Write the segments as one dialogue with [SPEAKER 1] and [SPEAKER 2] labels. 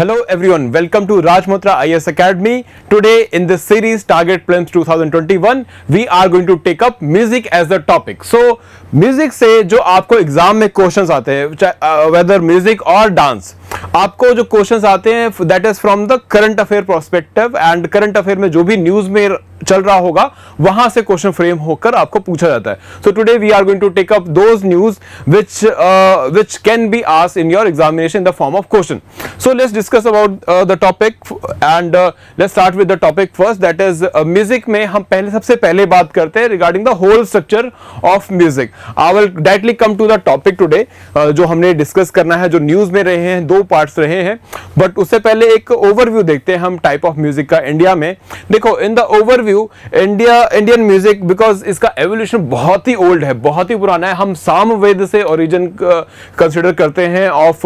[SPEAKER 1] Hello everyone, welcome to Raj Malhotra IAS Academy. Today in this series Target Prelims 2021 we are going to take up music as the topic. So music से जो आपको exam में questions आते हैं weather music और dance, आपको जो questions आते हैं that is from the current affair perspective and current affair में जो भी न्यूज में चल रहा होगा वहां से क्वेश्चन फ्रेम होकर आपको पूछा जाता है. So today we are going to take up those news which can be asked in your examination in the form of question. So let's discuss about the topic and let's start with the topic first, that is music में हम सबसे पहले बात करते हैं regarding the whole structure of music. I will directly come to the topic today. जो हमने discuss करना है, जो न्यूज में रहे हैं, दो पार्ट्स रहे हैं, बट उससे पहले एक ओवरव्यू देखते हैं हम टाइप ऑफ म्यूजिक का इंडिया में. देखो in the overview Indian music, because इसका एवोल्यूशन बहुत ही ओल्ड है, बहुत ही पुराना है. हम सामवेद से ओरिजिन कंसिडर करते हैं of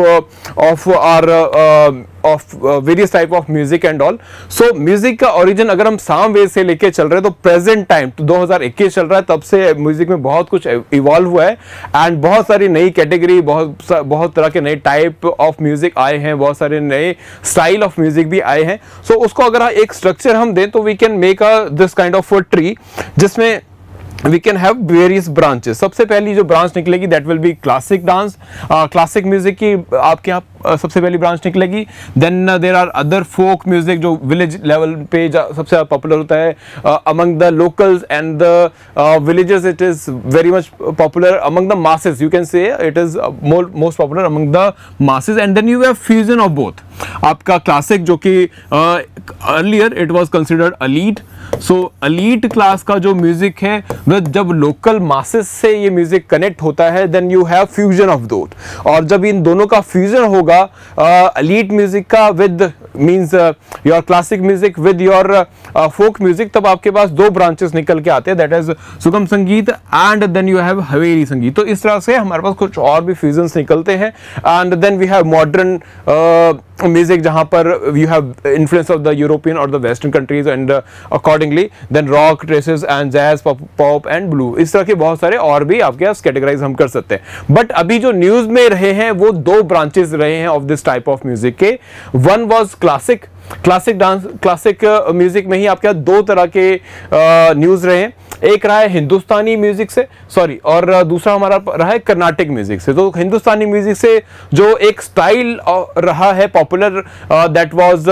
[SPEAKER 1] various type of music and all. So music का ओरिजिन अगर हम सामवेद से लेके चल रहे हैं तो प्रेजेंट टाइम तो 2021 चल रहा है, तब से म्यूजिक में बहुत कुछ इवॉल्व हुआ है एंड बहुत सारी नई कैटेगरी, बहुत तरह के नए टाइप ऑफ म्यूजिक आए हैं, बहुत सारे नए स्टाइल ऑफ म्यूजिक भी आए हैं. सो उसको अगर एक स्ट्रक्चर हम दें तो we can make this kind of tree जिसमें we can have various branches. सबसे पहली जो ब्रांच निकलेगी that will be classic dance, classic music की आपके यहाँ सबसे पहली ब्रांच निकलेगी. Then there are other folk music जो village level पे सबसे ज़्यादा पॉपुलर होता है. Among the locals and the villages it is very much popular. Among the masses you can say it is most popular among the masses. And then you have fusion of both. आपका classic जो कि earlier it was considered elite. So elite class का जो music है जब local masses से ये music connect होता है then you have fusion of that. और जब इन दोनों का फ्यूजन होगा एलीट म्यूजिक का with means your classic music with your folk music, तब आपके पास दो ब्रांचेस निकल के आते हैं, दैट इज सुगम संगीत एंड देन यू हैव हवेली संगीत. तो इस तरह से हमारे पास कुछ और भी फ्यूजन्स निकलते हैं. And then we have modern music जहां पर you have influence of the European और the western countries and accordingly then rock, traces and jazz, pop and blue. इस तरह के बहुत सारे और भी आपके पास कैटेगराइज हम कर सकते हैं. बट अभी जो न्यूज में रहे हैं वो दो ब्रांचेस रहे हैं of this type of music के. One was classic dance, classic music में ही आपके दो तरह के न्यूज रहे हैं. एक रहा है हिंदुस्तानी म्यूजिक से और दूसरा हमारा रहा है कर्नाटिक म्यूजिक से. तो हिंदुस्तानी म्यूजिक से जो एक स्टाइल रहा है popular that was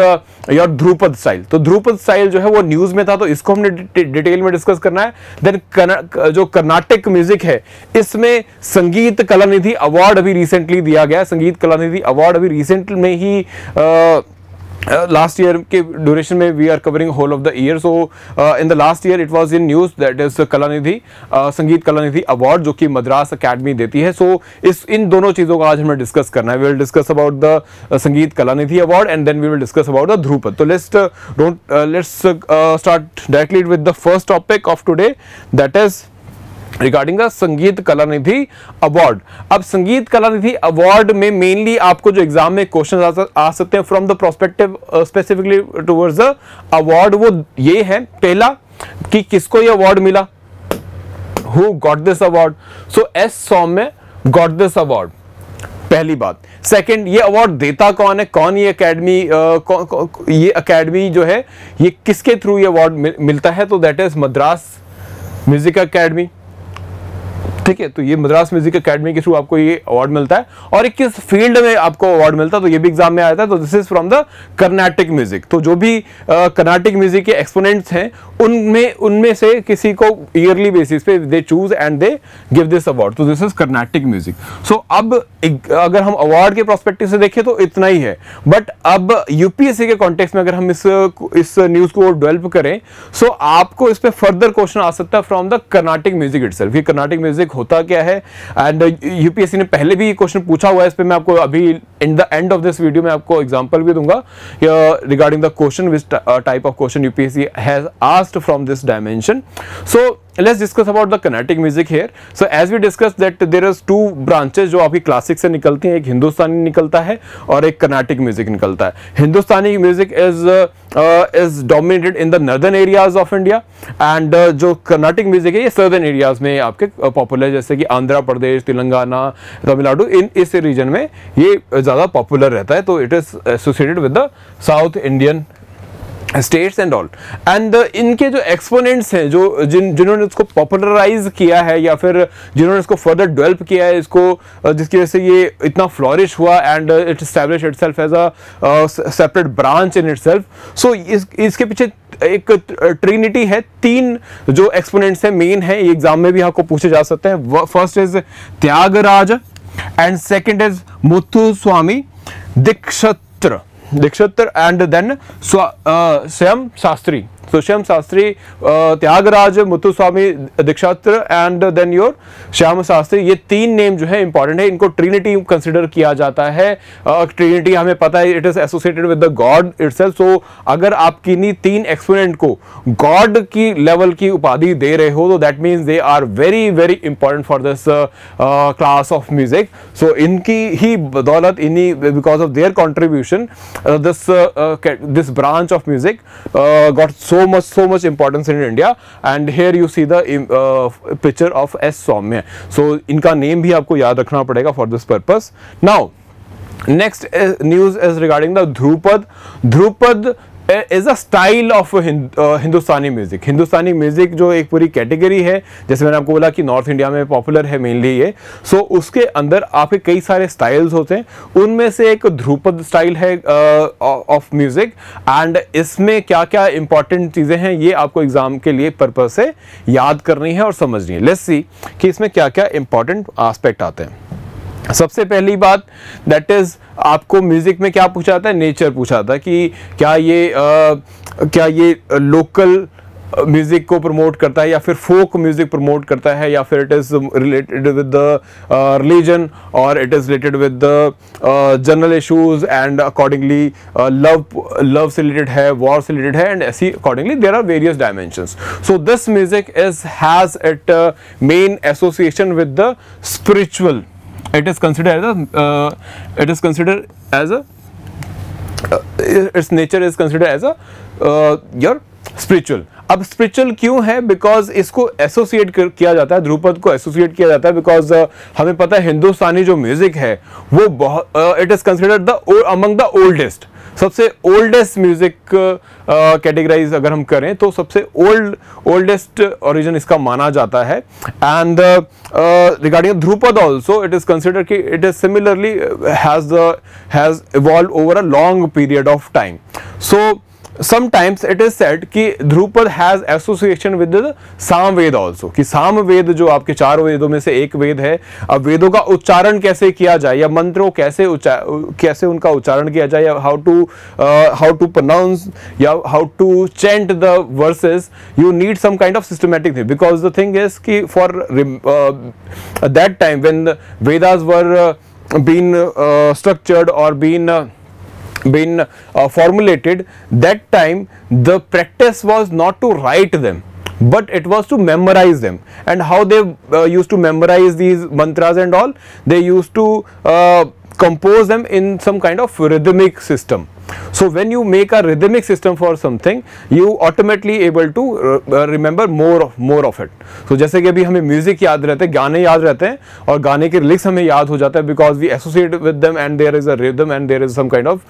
[SPEAKER 1] your Dhrupad style. तो ध्रुपद स्टाइल जो है वो न्यूज में था, तो इसको हमने डिटेल में डिस्कस करना है. देन जो कर्नाटिक म्यूजिक है इसमें संगीत कलानिधि अवार्ड अभी रिसेंटली दिया गया. संगीत कलानिधि अवार्ड अभी रिसेंट में ही लास्ट ईयर के ड्यूरेशन में we are covering whole of the year. So in the last year it was in news that is Kalanidhi Sangita Kalanidhi award जो कि मद्रास अकेडमी देती है. सो इन दोनों चीजों का आज हमें डिस्कस करना है. We will discuss about the Sangeet Kalanidhi award and then we will discuss about the Dhrupad. तो let's start directly with the first topic of today, that is regarding the Sangeet Kalanidhi award. अब संगीत कलानिधि अवार्ड में मेनली आपको जो एग्जाम में question आ सकते हैं from the prospective specifically towards the award, वो ये है पहला कि किसको ये अवार्ड मिला, who got this award. So S Saumya got this award, पहली बात. सेकंड, ये अवार्ड देता कौन है, कौन ये अकेडमी, ये अकेडमी जो है ये किसके थ्रू ये अवार्ड मिलता है, तो that is Madras music academy. ठीक है, तो ये मद्रास म्यूजिक एकेडमी के थ्रू आपको ये अवार्ड मिलता है. और किस फील्ड में आपको अवार्ड मिलता है तो ये भी एग्जाम में आया था. तो this is from the Carnatic music. तो जो भी कर्नाटिक म्यूजिक के एक्सपोनेंट्स हैं उनमें से किसी को ईयरली बेसिस पे they choose and they give this award. तो दिस इज कर्नाटिक म्यूजिक. सो अब अगर हम अवार्ड के प्रोस्पेक्टिव से देखें तो इतना ही है. बट अब यूपीएससी के कॉन्टेक्स्ट में अगर हम इस न्यूज को डेवलप करें सो आपको इस पे फर्दर क्वेश्चन आ सकता है from the Carnatic music itself. ये कर्नाटिक म्यूजिक होता क्या है एंड यूपीएससी ने पहले भी क्वेश्चन पूछा हुआ है इस पे. मैं आपको अभी in the end of this video में आपको एग्जांपल भी दूंगा regarding the question which type of question UPSC has asked from this dimension. So let's discuss about the Carnatic music here. So as we discussed that there is two branches जो आपकी classic से निकलती हैं, एक हिंदुस्तानी निकलता है और एक कर्नाटिक म्यूजिक निकलता है. हिंदुस्तानी music is dominated in the northern areas of India and जो कर्नाटिक म्यूजिक है ये southern areas में आपके पॉपुलर, जैसे कि आंध्र प्रदेश, तेलंगाना, तमिलनाडु, इस रीजन में ये ज़्यादा पॉपुलर रहता है. तो it is associated with the south Indian states and all. And इनके जो एक्सपोनेंट्स हैं, जो जिन्होंने इसको पॉपुलराइज किया है या फिर जिन्होंने इसको फर्दर डेवलप किया है, इसको जिसकी वजह से ये इतना फ्लॉरिश हुआ and it establish itself as a separate branch in itself. So इसके पीछे एक ट्रिनिटी है, तीन जो एक्सपोनेंट्स हैं मेन है, ये एग्जाम में भी आपको पूछे जा सकते हैं. First is Tyagaraja and second is Muthuswami Dikshitar and then Shyam Shastri. So Shyam Shastri, Tyagaraja, Muthuswami Dikshitar and then your Shyam Shastri, ये तीन नेम जो है इंपॉर्टेंट है. इनको ट्रिनिटी कंसिडर किया जाता है. ट्रिनिटी हमें पता है it is associated with the god itself. So अगर आप किन्हीं तीन एक्सपोनेंट को गॉड की लेवल की उपाधि दे रहे हो तो that means they are very very important for this class of music. So इनकी ही बदौलत, इन्हीं because of their contribution this branch of music got so much importance in India. And here you see the picture of S. Soumya. So इनका name भी आपको याद रखना पड़ेगा for this purpose. Now next news is regarding the Dhrupad. Dhrupad is a style of Hindustani music. Hindustani music जो एक पूरी category है, जैसे मैंने आपको बोला कि नॉर्थ इंडिया में पॉपुलर है मेनली ये. सो उसके अंदर आपके कई सारे स्टाइल्स होते हैं, उनमें से एक ध्रुपद स्टाइल है ऑफ म्यूजिक. एंड इसमें क्या क्या इंपॉर्टेंट चीज़ें हैं ये आपको एग्जाम के लिए पर्पज से याद करनी है और समझनी है. लेट्स सी कि इसमें क्या क्या इंपॉर्टेंट एस्पेक्ट आते हैं. सबसे पहली बात दैट इज, आपको म्यूजिक में क्या पूछा जाता है, नेचर पूछा जाता है कि क्या ये लोकल म्यूजिक को प्रमोट करता है या फिर फोक म्यूजिक प्रमोट करता है, या फिर it is related with the religion और it is related with the general issues and accordingly love से रिलेटेड है, वॉर से रिलेटेड है, एंड ऐसी accordingly there are various dimensions. So this music has it main association with the spiritual. It is considered as a its nature is considered as a your spiritual. अब spiritual क्यों है? Because इसको associate किया जाता है, ध्रुपद को associate किया जाता है बिकॉज हमें पता है हिंदुस्तानी जो म्यूजिक है वो बहुत it is considered the among the oldest, सबसे ओल्डेस्ट म्यूजिक कैटेगराइज अगर हम करें तो सबसे ओल्डेस्ट ओरिजिन इसका माना जाता है. And regarding Dhrupad also it is considered कि it is similarly has evolve over a long period of time. So sometimes it is said कि Dhrupad has association with the Samaveda also, कि सामवेद जो आपके चार वेदों में से एक वेद है. अब वेदों का उच्चारण कैसे किया जाए या मंत्रों कैसे उनका उच्चारण किया जाए, या how to pronounce या how to chant the verses, you need some kind of systematic thing, because the thing is कि for that time when the Vedas were being structured or been formulated, that time the practice was not to write them but it was to memorize them. And how they used to memorize these mantras and all, they used to compose them in some kind of rhythmic system. So when you make a rhythmic system for something, you automatically able to remember more of it. So जैसे कि अभी हमें music याद रहते हैं, गाने याद रहते हैं और गाने के लिरिक्स हमें याद हो जाता है because we associate with them and there is a rhythm and there is some kind of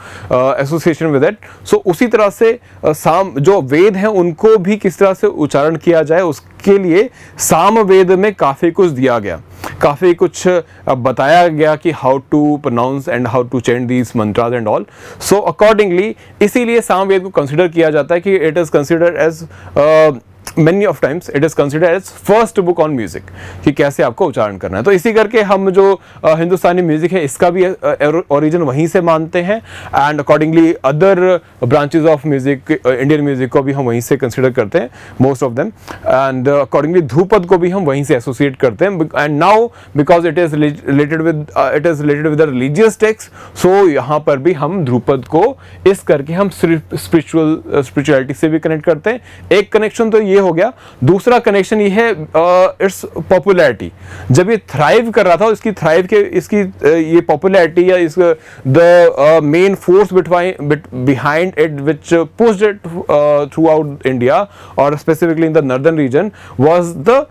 [SPEAKER 1] association with it. So उसी तरह से जो वेद हैं उनको भी किस तरह से उच्चारण किया जाए उसके लिए सामवेद में काफ़ी कुछ दिया गया, काफ़ी कुछ बताया गया कि how to pronounce and how to chant these mantras and all. So accordingly इसीलिए सामवेद को कंसिडर किया जाता है कि it is considered as many of times it is considered as first book on music, कि कैसे आपको उच्चारण करना है. तो इसी करके हम जो हिंदुस्तानी म्यूजिक है इसका भी ओरिजिन वहीं से मानते हैं and accordingly other branches of music, Indian music को भी हम वहीं से कंसिडर करते हैं most of them. And accordingly Dhrupad को भी हम वहीं से एसोसिएट करते हैं. And now because it is related with the religious text, so यहाँ पर भी हम ध्रुपद को इस करके हम स्पिरिचुअलिटी से भी कनेक्ट करते हैं. एक कनेक्शन तो ये हो गया। दूसरा कनेक्शन ये है इट्स पॉपुलैरिटी। जब ये थ्राइव कर रहा था, इसकी थ्राइव के इसकी ये पॉपुलैरिटी या is the main force behind it which pushed it throughout India इंडिया और specifically in the northern region was the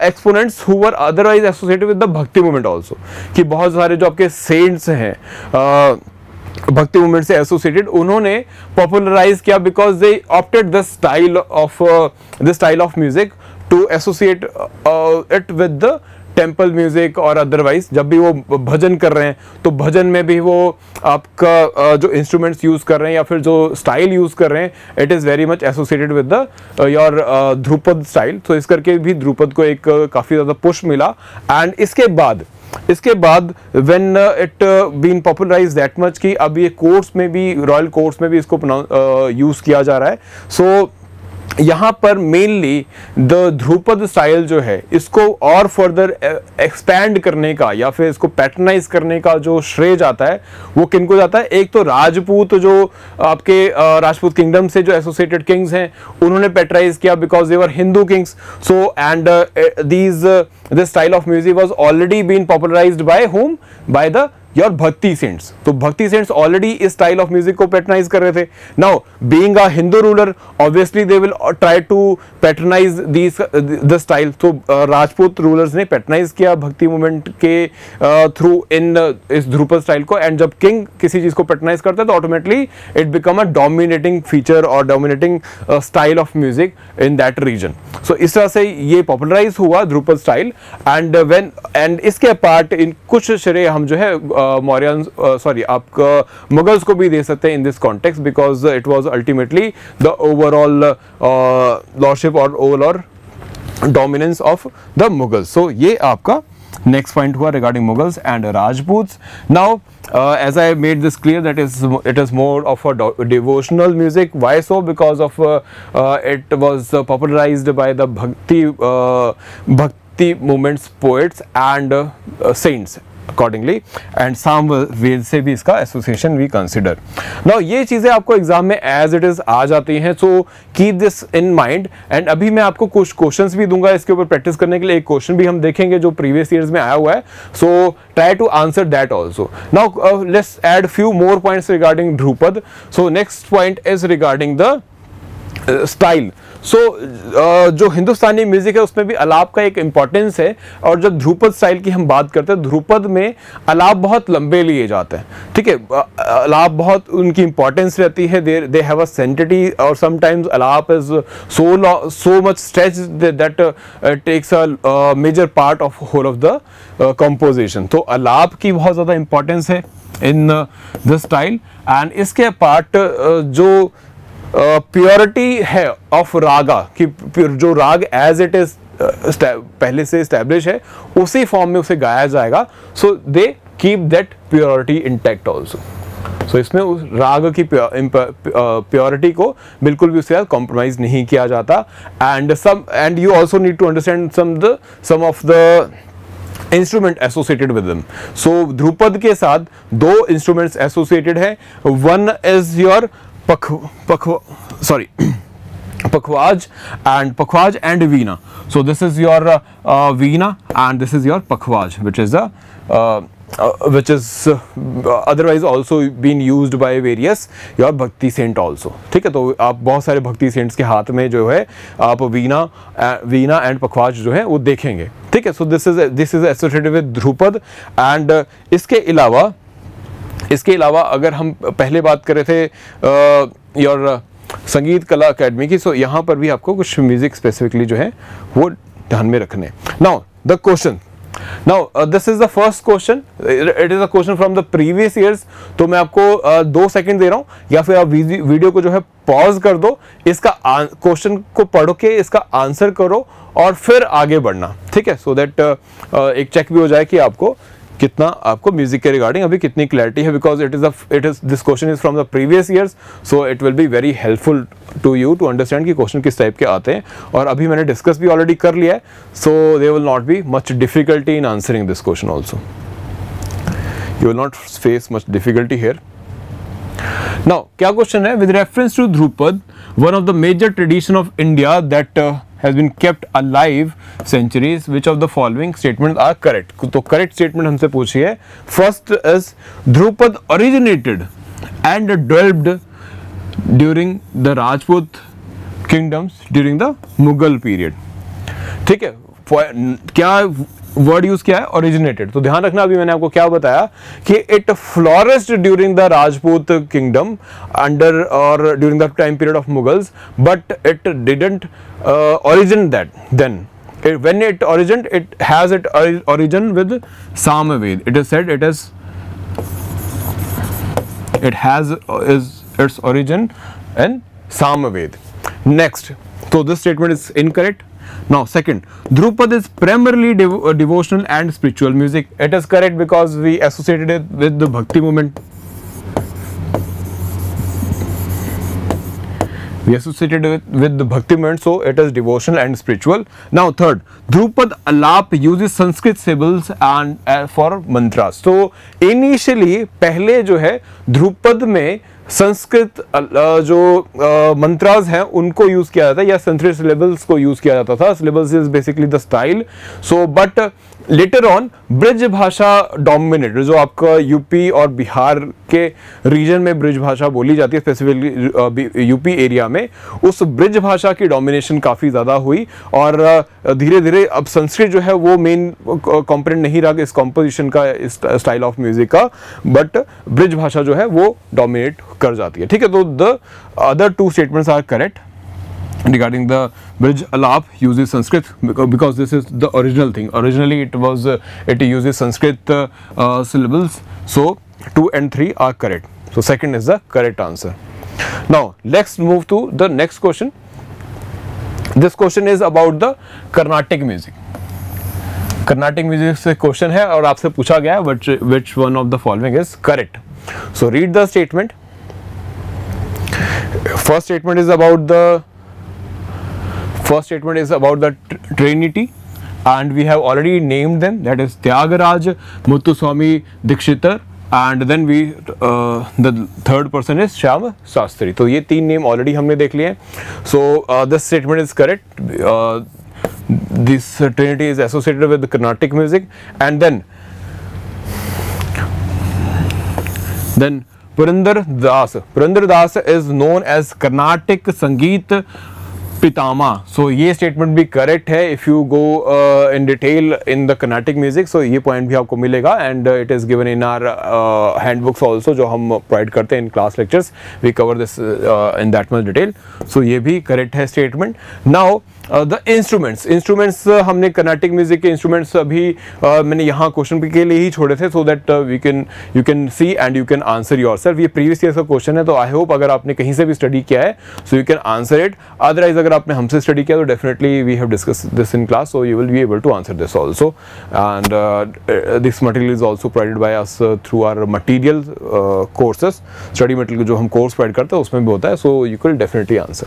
[SPEAKER 1] exponents who were otherwise associated with the bhakti movement also, कि बहुत सारे जो आपके सेंट्स हैं भक्ति मूवमेंट से एसोसिएटेड, उन्होंने पॉपुलराइज किया because they opted the style of music to associate it with the temple music और अदरवाइज। जब भी वो भजन कर रहे हैं तो भजन में भी वो आपका जो इंस्ट्रूमेंट्स यूज कर रहे हैं या फिर जो स्टाइल यूज कर रहे हैं, it is very much associated with the your Dhrupad style. तो इस करके भी ध्रुपद को एक काफ़ी ज़्यादा पुश मिला। एंड इसके बाद when it been popularize that much कि अब ये कोर्ट्स में भी, रॉयल कोर्ट्स में भी इसको यूज़ किया जा रहा है। सो यहाँ पर मेनली द ध्रुपद स्टाइल जो है, इसको और फर्दर एक्सपैंड करने का या फिर इसको पैटर्नाइज करने का जो श्रेय जाता है वो किनको जाता है? एक तो राजपूत, जो आपके राजपूत किंगडम से जो एसोसिएटेड किंग्स हैं, उन्होंने पैटर्नाइज किया because they were Hindu kings. So and this style of music was already been popularized by whom? By the your bhakti saints. तो भक्ति सेंट्स ऑलरेडी इस स्टाइल ऑफ म्यूजिक को पैटर्नाइज कर रहे थे। Now being a Hindu ruler, obviously they will try to patronize the style. तो Rajput rulers ने patronise किया भक्ति मूवमेंट के थ्रू इन इस ध्रुपद स्टाइल को। एंड जब किंग किसी चीज को पैटर्नाइज करता है तो automatically it become a dominating feature और dominating style of music in that region. So इस तरह से ये पॉपुलराइज हुआ ध्रुपद स्टाइल। एंड इसके पार्ट इन कुछ श्रेय हम जो है मौर्यन आपका मुगल्स को भी दे सकते हैं in this context, because it was ultimately the overall lordship और overall dominance of the Mughals. So ये आपका नेक्स्ट पॉइंट हुआ regarding Mughals and Rajputs. Now as I made this clear that it is more of a devotional music. Why so? Because of it was popularized by the bhakti movements, poets and saints accordingly, and साम वेद से भी इसका association we consider. Now ये चीज़ें आपको exam में as it is आ जाती हैं, so keep this in mind. And अभी मैं आपको कुछ क्वेश्चंस भी दूंगा इसके ऊपर प्रैक्टिस करने के लिए। एक क्वेश्चन भी हम देखेंगे जो प्रीवियस ईयर्स में आया हुआ है, so try to answer that also. Now let's add few more points regarding Dhrupad. So next point is regarding the style. So जो हिंदुस्तानी म्यूजिक है उसमें भी अलाप का एक इंपॉर्टेंस है। और जब ध्रुपद स्टाइल की हम बात करते हैं, ध्रुपद में अलाप बहुत लंबे लिए जाते हैं, ठीक है। अलाप बहुत उनकी इंपॉर्टेंस रहती है, दे हैव अ सेंटिटी, और sometimes alap is so much stretch that takes a major part of whole of the composition. तो अलाप की बहुत ज़्यादा इंपॉर्टेंस है इन द स्टाइल। एंड इसके पार्ट जो प्योरिटी है ऑफ रागा, कि जो राग एज इट इज पहले से इस्टेब्लिश है उसी फॉर्म में उसे गाया जाएगा। So they keep that purity intact also. So इसमें उस राग की प्योरिटी को बिल्कुल भी उसके साथ कॉम्प्रोमाइज नहीं किया जाता। And you also need to understand some of the instrument associated with them. So Dhrupad के साथ दो इंस्ट्रूमेंट्स एसोसिएटेड है। One is your pakhawaj and veena. So this is your veena and this is your pakhwaj, which is otherwise also been used by various your भक्ति Saint also, ठीक है। तो आप बहुत सारे भक्ति सेंट्स के हाथ में जो है आप वीना एंड पखवाज जो है वो देखेंगे, ठीक है। So this is associated with Dhrupad. And इसके अलावा अगर हम पहले बात कर रहे थे योर संगीत कला अकेडमी की, सो यहाँ पर भी आपको कुछ म्यूजिक स्पेसिफिकली जो है वो ध्यान में रखने। Now the question, now this is the first question, it is a question from the previous years. तो मैं आपको 2 सेकंड दे रहा हूँ, या फिर आप वीडियो को जो है पॉज कर दो, इसका क्वेश्चन को पढ़ के इसका आंसर करो और फिर आगे बढ़ना, ठीक है। सो दैट एक चेक भी हो जाए कि आपको कितना आपको म्यूजिक के रिगार्डिंग अभी कितनी क्लैरिटी है, because this question is from the previous years. So it will be very helpful to you to understand कि क्वेश्चन किस टाइप के आते हैं। और अभी मैंने डिस्कस भी ऑलरेडी कर लिया है, so there will not be much difficulty in answering this question also, you will not face much difficulty here. Now क्या क्वेश्चन है, with reference to Dhrupad one of the major tradition of India that has been kept alive centuries, which of the following statements are correct? तो correct statement हमसे पूछी है, first is Dhrupad originated and developed during the Rajput kingdoms during the Mughal period. ठीक है, क्या word use किया है, originated. तो ध्यान रखना, अभी मैंने आपको क्या बताया कि it flourished during the Rajput kingdom under और during the time period of Mughals, but it didn't origin that then. When it originated, it has its origin with Samaved. It is said it has its origin in Samaved. Next, so this statement is incorrect. Now second, Dhrupad is primarily devotional and spiritual music. It is correct because we associated it with the Bhakti movement. We associated with the Bhakti movement, so it is devotional and spiritual. Now third, Dhrupad Alap uses Sanskrit syllables and for mantras. So initially पहले जो है ध्रुपद में संस्कृत जो मंत्रास हैं उनको use किया जाता है या संस्कृत सिलेबल्स को यूज किया जाता था. Syllables is basically the style. So but later on bridge भाषा डोमिनेटेड. जो आपका यूपी और बिहार के रीजन में ब्रिज भाषा बोली जाती है, स्पेसिफिकली यूपी एरिया में, उस ब्रिज भाषा की डोमिनेशन काफ़ी ज़्यादा हुई और धीरे धीरे अब संस्कृत जो है वो मेन कॉम्पोनेंट नहीं रहा इस कॉम्पोजिशन का, इस स्टाइल ऑफ म्यूजिक का, बट ब्रिज भाषा जो है वो डोमिनेट कर जाती है. ठीक है, तो the other two statements are correct regarding the bridge alap uses Sanskrit because this is the original thing. Originally it uses Sanskrit syllables. So 2 and 3 are correct. So second is the correct answer. Now let's move to the next question. This question is about the Carnatic music. Carnatic music से question है और आपसे पूछा गया which one of the following is correct. So read the statement. First statement is about the Trinity, and we have already named them, that is Tyagaraj, Muthuswami Dikshitar, and then the third person is Shyam Sastri. तो ये तीन name already हमने देख लिए हैं. So this statement is correct. This Trinity is associated with the Carnatic music, and then Purandar Das is known as Carnatic Sangeet पितामा. सो ये statement भी correct है if you go in detail in the Carnatic music. So ये point भी आपको मिलेगा and it is given in our handbooks also, जो हम provide करते हैं in class lectures. We cover this in that much detail. So ये भी करेक्ट है स्टेटमेंट. नाउ द इंस्ट्रूमेंट्स हमने कर्नाटिक म्यूजिक के इंस्ट्रूमेंट्स अभी मैंने यहाँ क्वेश्चन के लिए ही छोड़े थे, so that you can C and you can answer yourself. ये प्रीवियस ईयर का क्वेश्चन है, तो आई होप अगर आपने कहीं से भी स्टडी किया है so you can answer it. Otherwise अगर आपने हमसे स्टडी किया तो definitely we have discuss this in class, so you will be able to answer this also. And this material is also provided by us through our material courses. Study material जो हम course provide करते हैं उसमें भी होता है, so you can definitely answer.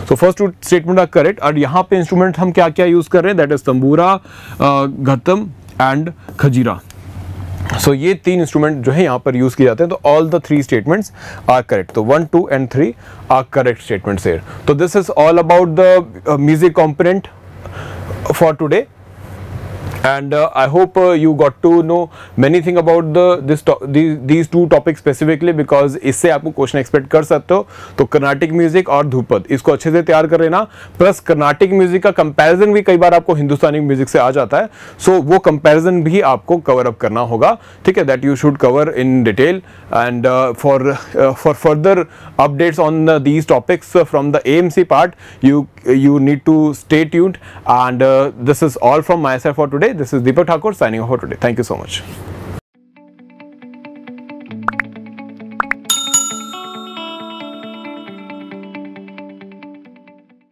[SPEAKER 1] So first two statement are correct. और यहाँ पे इंस्ट्रूमेंट हम क्या क्या यूज कर रहे हैं, दैट इज तंबूरा, घतम एंड खजीरा. सो ये तीन इंस्ट्रूमेंट जो है यहाँ पर यूज किए जाते हैं. तो all the three statements are correct. तो 1, 2 and 3 are correct statements here. तो this is all about the music component for today. And I hope you got to know many thing about these two topics specifically, because इससे आपको question expect कर सकते हो. तो Carnatic music और ध्रुपद इसको अच्छे से तैयार कर लेना. प्लस कर्नाटिक म्यूजिक का कंपैरिजन भी कई बार आपको हिंदुस्तानी म्यूजिक से आ जाता है, सो वो कंपैरिजन भी आपको कवर अप करना होगा. ठीक है, that you should cover in detail. And for further updates on these topics from the AMC part, you need to stay tuned. And this is all from my side for today. This is Deepak Thakur signing off for today. Thank you so much.